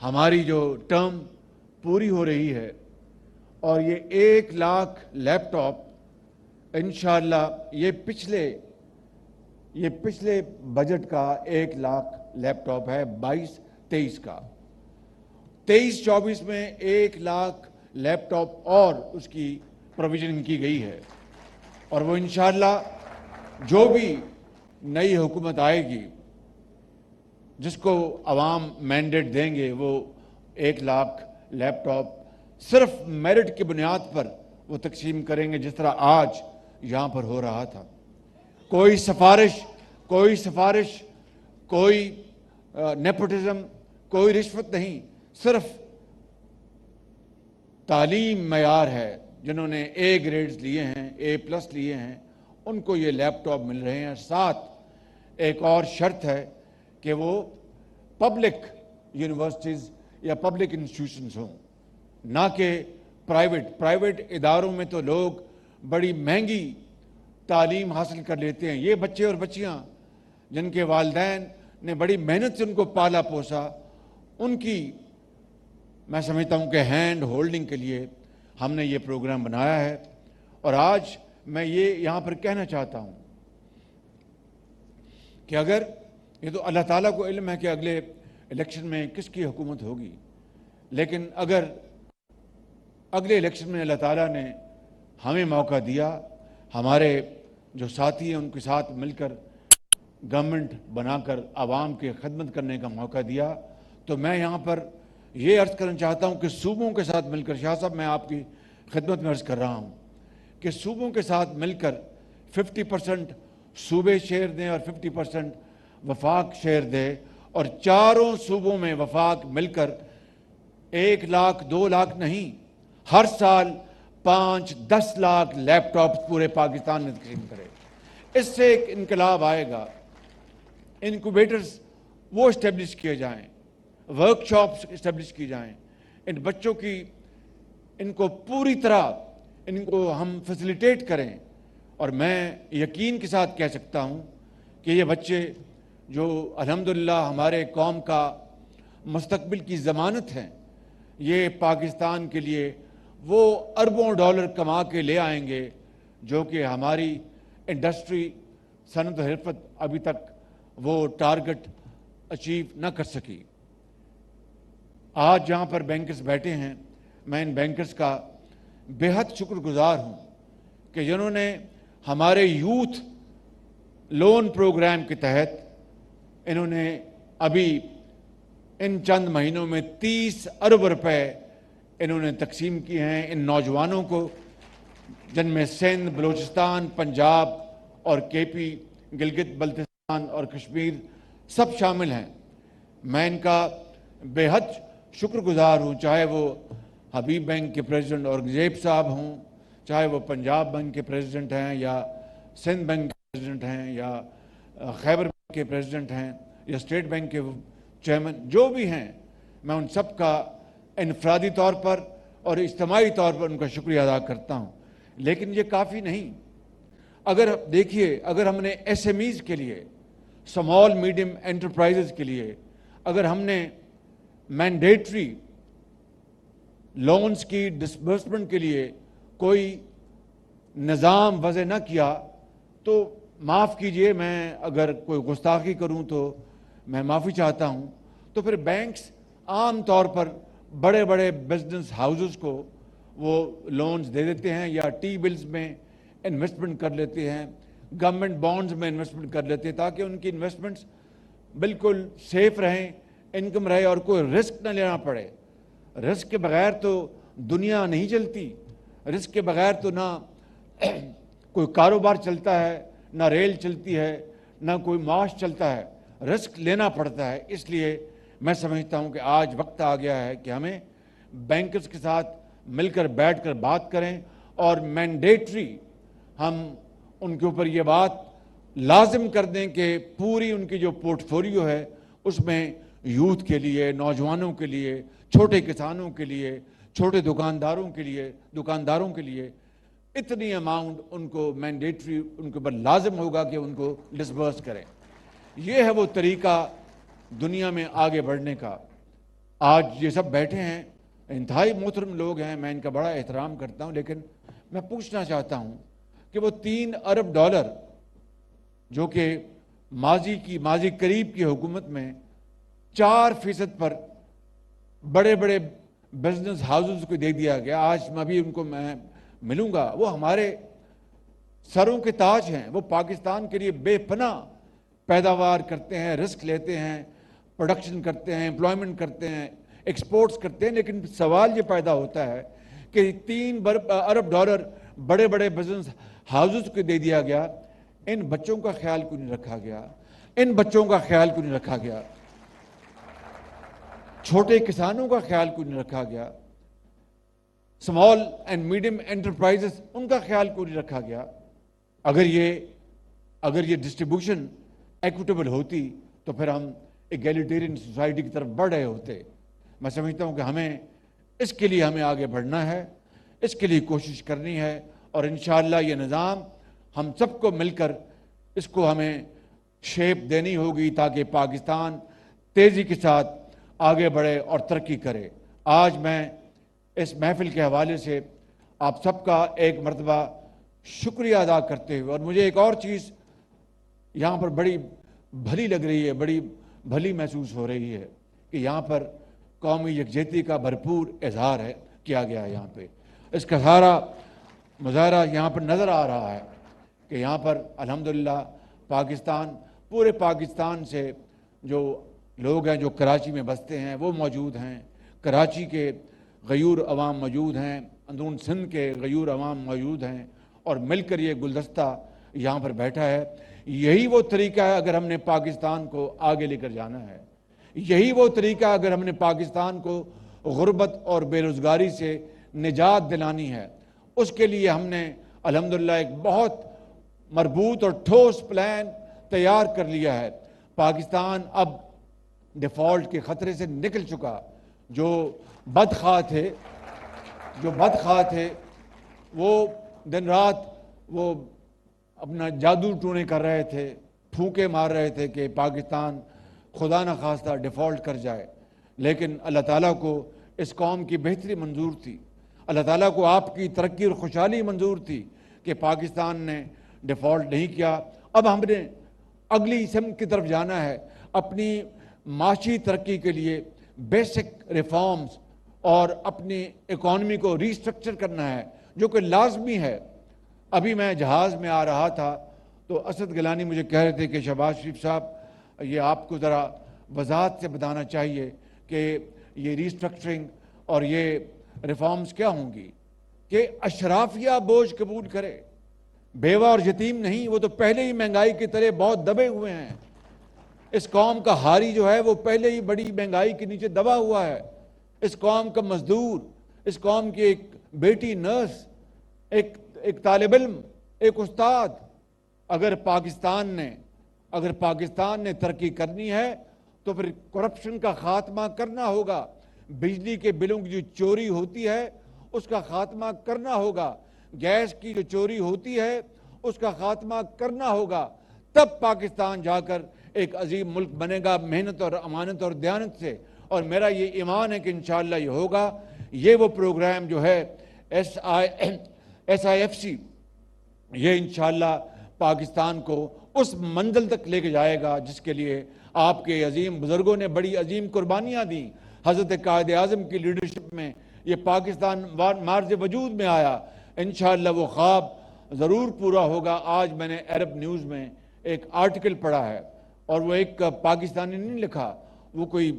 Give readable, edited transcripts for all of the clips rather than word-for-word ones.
ہماری جو ٹرم پوری ہو رہی ہے اور یہ 1 لاکھ لیپ ٹاپ انشاءاللہ یہ پچھلے بجٹ کا 1 لاکھ لیپ ٹاپ ہے 22-23 کا. 23-24 میں 1 لاکھ لیپ ٹاپ اور اس کی پروویژن کی گئی ہے اور وہ انشاءاللہ جو بھی نئی حکومت آئے گی جس کو عوام مینڈیٹ دیں گے وہ 1 لاکھ لیپ ٹاپ صرف میرٹ کی بنیاد پر وہ تقسیم کریں گے جس طرح آج یہاں پر ہو رہا تھا. کوئی سفارش کوئی نیپوٹزم کوئی رشوت نہیں, صرف تعلیم معیار ہے. جنہوں نے A گریڈز لیے ہیں A+ لیے ہیں ان کو یہ لیپ ٹاپ مل رہے ہیں. ساتھ ایک اور شرط ہے کہ وہ پبلک یونیورسٹیز یا پبلک انسٹیٹیوشنز ہوں, نہ کہ پرائیویٹ اداروں میں تو لوگ بڑی مہنگی تعلیم حاصل کر لیتے ہیں. یہ بچے اور بچیاں جن کے والدین نے بڑی محنت سے ان کو پالا پوسا, ان کی میں سمجھتا ہوں کہ ہینڈ ہولڈنگ کے لیے ہم نے یہ پروگرام بنایا ہے. اور آج میں یہ یہاں پر کہنا چاہتا ہوں کہ اگر یہ تو اللہ تعالیٰ کو علم ہے کہ اگلے الیکشن میں کس کی حکومت ہوگی, لیکن اگر اگلے الیکشن میں اللہ تعالیٰ نے ہمیں موقع دیا, ہمارے جو ساتھی ہیں ان کے ساتھ مل کر گورنمنٹ بنا کر عوام کی خدمت کرنے کا موقع دیا, تو میں یہاں پر یہ عرض کرنا چاہتا ہوں کہ صوبوں کے ساتھ مل کر, شاہ صاحب میں آپ کی خدمت میں عرض کر رہا ہوں کہ صوبوں کے ساتھ مل کر 50% صوبے شیئر دیں اور 50% وفاق شیئر دے, اور چاروں صوبوں میں وفاق مل کر 1 لاکھ 2 لاکھ نہیں, ہر سال 5-10 لاکھ لیپ ٹاپ پورے پاکستان میں تقسیم کرے. اس سے ایک انقلاب آئے گا. انکوبیٹرز وہ اسٹیبلش کیے جائیں, ورک شاپس اسٹیبلش کی جائیں, ان بچوں کی ان کو پوری طرح ان کو ہم فیسیلیٹیٹ کریں. اور میں یقین کے ساتھ کہہ سکتا ہوں کہ یہ بچے جو الحمدللہ ہمارے قوم کا مستقبل کی ضمانت ہیں, یہ پاکستان کے لیے وہ اربوں ڈالر کما کے لے آئیں گے جو کہ ہماری انڈسٹری صنعت و حرفت ابھی تک وہ ٹارگٹ اچیو نہ کر سکی. آج جہاں پر بینکرز بیٹھے ہیں, میں ان بینکرز کا بے حد شکر گزار ہوں کہ جنہوں نے ہمارے یوتھ لون پروگرام کے تحت انہوں نے ابھی ان چند مہینوں میں 30 ارب روپے انہوں نے تقسیم کیے ہیں ان نوجوانوں کو, جن میں سندھ, بلوچستان, پنجاب اور KP گلگت بلتستان اور کشمیر سب شامل ہیں. میں ان کا بے حد شکر گزار ہوں, چاہے وہ حبیب بینک کے پریزیڈنٹ اورنگزیب صاحب ہوں, چاہے وہ پنجاب بینک کے پریزیڈنٹ ہیں یا سندھ بینک کے پریزیڈنٹ ہیں یا خیبر بینک کے پریزیڈنٹ ہیں یا اسٹیٹ بینک کے چیئرمین, جو بھی ہیں میں ان سب کا انفرادی طور پر اور اجتماعی طور پر ان کا شکریہ ادا کرتا ہوں. لیکن یہ کافی نہیں. اگر دیکھیے, اگر ہم نے SMEs کے لیے, سمال میڈیم انٹرپرائزز کے لیے اگر ہم نے مینڈیٹری لونز کی ڈسبرسمنٹ کے لیے کوئی نظام وضع نہ کیا, تو معاف کیجئے میں اگر کوئی گستاخی کروں تو میں معافی چاہتا ہوں, تو پھر بینکس عام طور پر بڑے بڑے بزنس ہاؤسز کو وہ لونز دے دیتے ہیں یا ٹی بلز میں انویسٹمنٹ کر لیتے ہیں, گورنمنٹ بانڈز میں انویسٹمنٹ کر لیتے ہیں تاکہ ان کی انویسٹمنٹس بالکل سیف رہیں, انکم رہے اور کوئی رسک نہ لینا پڑے. رسک کے بغیر تو دنیا نہیں چلتی, رسک کے بغیر تو نہ کوئی کاروبار چلتا ہے, نہ ریل چلتی ہے, نہ کوئی معاش چلتا ہے. رسک لینا پڑتا ہے. اس لیے میں سمجھتا ہوں کہ آج وقت آ گیا ہے کہ ہمیں بینکرز کے ساتھ مل کر بیٹھ کر بات کریں اور مینڈیٹری ہم ان کے اوپر یہ بات لازم کر دیں کہ پوری ان کی جو پورٹ فولیو ہے اس میں یوتھ کے لیے, نوجوانوں کے لیے, چھوٹے کسانوں کے لیے, چھوٹے دکانداروں کے لیے اتنی اماؤنٹ ان کو مینڈیٹری ان کے اوپر لازم ہوگا کہ ان کو ڈسبرس کریں. یہ ہے وہ طریقہ دنیا میں آگے بڑھنے کا. آج یہ سب بیٹھے ہیں، انتہائی محترم لوگ ہیں، میں ان کا بڑا احترام کرتا ہوں، لیکن میں پوچھنا چاہتا ہوں کہ وہ $3 ارب جو کہ ماضی قریب کی حکومت میں 4% پر بڑے بڑے بزنس ہاؤسز کو دے دیا گیا، آج میں بھی ان کو میں ملوں گا، وہ ہمارے سروں کے تاج ہیں، وہ پاکستان کے لیے بے پناہ پیداوار کرتے ہیں، رسک لیتے ہیں، پروڈکشن کرتے ہیں، امپلائمنٹ کرتے ہیں، ایکسپورٹس کرتے ہیں، لیکن سوال یہ پیدا ہوتا ہے کہ $3 ارب بڑے بڑے بزنس ہاؤسز کو دے دیا گیا، ان بچوں کا خیال کیوں نہیں رکھا گیا؟ ان بچوں کا خیال کیوں نہیں رکھا گیا؟ چھوٹے کسانوں کا خیال کیوں نہیں رکھا گیا؟ اسمال اینڈ میڈیم انٹرپرائزز، ان کا خیال کیوں نہیں رکھا گیا؟ اگر یہ ڈسٹریبیوشن ایکوٹیبل ہوتی تو پھر ہم ایگیلیٹیرین سوسائٹی کی طرف بڑھ رہے ہوتے۔ میں سمجھتا ہوں کہ اس کے لیے ہمیں آگے بڑھنا ہے، اس کے لیے کوشش کرنی ہے، اور انشاءاللہ یہ نظام ہم سب کو مل کر اس کو ہمیں شیپ دینی ہوگی تاکہ پاکستان تیزی کے ساتھ آگے بڑھے اور ترقی کرے۔ آج میں اس محفل کے حوالے سے آپ سب کا ایک مرتبہ شکریہ ادا کرتے ہوئے، اور مجھے ایک اور چیز یہاں پر بڑی بھلی لگ رہی ہے، بڑی بھلی محسوس ہو رہی ہے کہ یہاں پر قومی یکجہتی کا بھرپور اظہار کیا گیا ہے۔ یہاں پہ اس کا سارا مظاہرہ یہاں پر نظر آ رہا ہے کہ یہاں پر الحمدللہ پورے پاکستان سے جو لوگ ہیں جو کراچی میں بستے ہیں وہ موجود ہیں، کراچی کے غیور عوام موجود ہیں، اندرون سندھ کے غیور عوام موجود ہیں، اور مل کر یہ گلدستہ یہاں پر بیٹھا ہے۔ یہی وہ طریقہ ہے اگر ہم نے پاکستان کو آگے لے کر جانا ہے، یہی وہ طریقہ اگر ہم نے پاکستان کو غربت اور بے روزگاری سے نجات دلانی ہے، اس کے لیے ہم نے الحمدللہ ایک بہت مربوط اور ٹھوس پلان تیار کر لیا ہے۔ پاکستان اب ڈیفالٹ کے خطرے سے نکل چکا۔ جو بدخواہ تھے وہ دن رات وہ اپنا جادو ٹونے کر رہے تھے، پھونکے مار رہے تھے کہ پاکستان خدا نہ خواستہ ڈیفالٹ کر جائے، لیکن اللہ تعالیٰ کو اس قوم کی بہتری منظور تھی، اللہ تعالیٰ کو آپ کی ترقی اور خوشحالی منظور تھی کہ پاکستان نے ڈیفالٹ نہیں کیا۔ اب ہم نے اگلی سمت کی طرف جانا ہے، اپنی معاشی ترقی کے لیے بیسک ریفارمز اور اپنی اکانومی کو ریسٹرکچر کرنا ہے، جو کہ لازمی ہے۔ ابھی میں جہاز میں آ رہا تھا تو اسد گیلانی مجھے کہہ رہے تھے کہ شہباز شریف صاحب یہ آپ کو ذرا وضاحت سے بتانا چاہیے کہ یہ ریسٹرکچرنگ اور یہ ریفارمز کیا ہوں گی کہ اشرافیہ بوجھ قبول کرے، بیوہ اور یتیم نہیں، وہ تو پہلے ہی مہنگائی کی طرح بہت دبے ہوئے ہیں۔ اس قوم کا ہاری جو ہے وہ پہلے ہی بڑی مہنگائی کے نیچے دبا ہوا ہے۔ اس قوم کا مزدور، اس قوم کی ایک بیٹی نرس، ایک طالب علم، ایک استاد، اگر پاکستان نے ترقی کرنی ہے تو پھر کرپشن کا خاتمہ کرنا ہوگا، بجلی کے بلوں کی جو چوری ہوتی ہے اس کا خاتمہ کرنا ہوگا، گیس کی جو چوری ہوتی ہے اس کا خاتمہ کرنا ہوگا، تب پاکستان جا کر ایک عظیم ملک بنے گا، محنت اور امانت اور دیانت سے۔ اور میرا یہ ایمان ہے کہ انشاءاللہ یہ ہوگا۔ یہ وہ پروگرام جو ہے SIFC، یہ انشاءاللہ پاکستان کو اس منزل تک لے کے جائے گا جس کے لیے آپ کے عظیم بزرگوں نے بڑی عظیم قربانیاں دیں۔ حضرت قائد اعظم کی لیڈرشپ میں یہ پاکستان مارز وجود میں آیا، انشاءاللہ وہ خواب ضرور پورا ہوگا۔ آج میں نے عرب نیوز میں ایک آرٹیکل پڑھا ہے، اور وہ ایک پاکستانی نہیں لکھا، وہ کوئی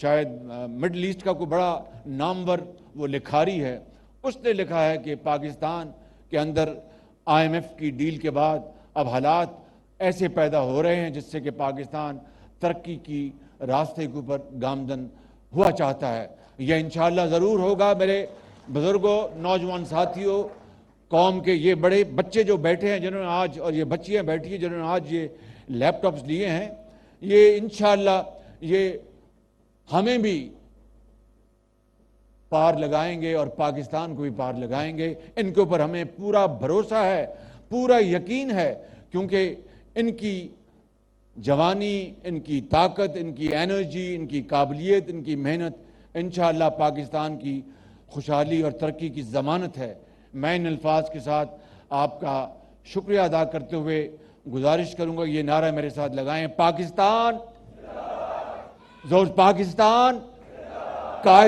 شاید مڈل ایسٹ کا کوئی بڑا نامور وہ لکھاری ہے، اس نے لکھا ہے کہ پاکستان کے اندر IMF کی ڈیل کے بعد اب حالات ایسے پیدا ہو رہے ہیں جس سے کہ پاکستان ترقی کی راستے کے اوپر گامزن ہوا چاہتا ہے۔ یہ انشاءاللہ ضرور ہوگا۔ میرے بزرگوں، نوجوان ساتھیوں، قوم کے یہ بڑے بچے جو بیٹھے ہیں جنہوں نے آج، اور یہ بچیاں بیٹھی ہیں جنہوں نے آج یہ لیپ ٹاپس لیے ہیں، یہ انشاءاللہ یہ ہمیں بھی پار لگائیں گے اور پاکستان کو بھی پار لگائیں گے۔ ان کے اوپر ہمیں پورا بھروسہ ہے، پورا یقین ہے، کیونکہ ان کی جوانی، ان کی طاقت، ان کی انرجی، ان کی قابلیت، ان کی محنت انشاءاللہ پاکستان کی خوشحالی اور ترقی کی ضمانت ہے۔ میں ان الفاظ کے ساتھ آپ کا شکریہ ادا کرتے ہوئے گزارش کروں گا یہ نعرہ میرے ساتھ لگائیں، پاکستان زور پاکستان قائد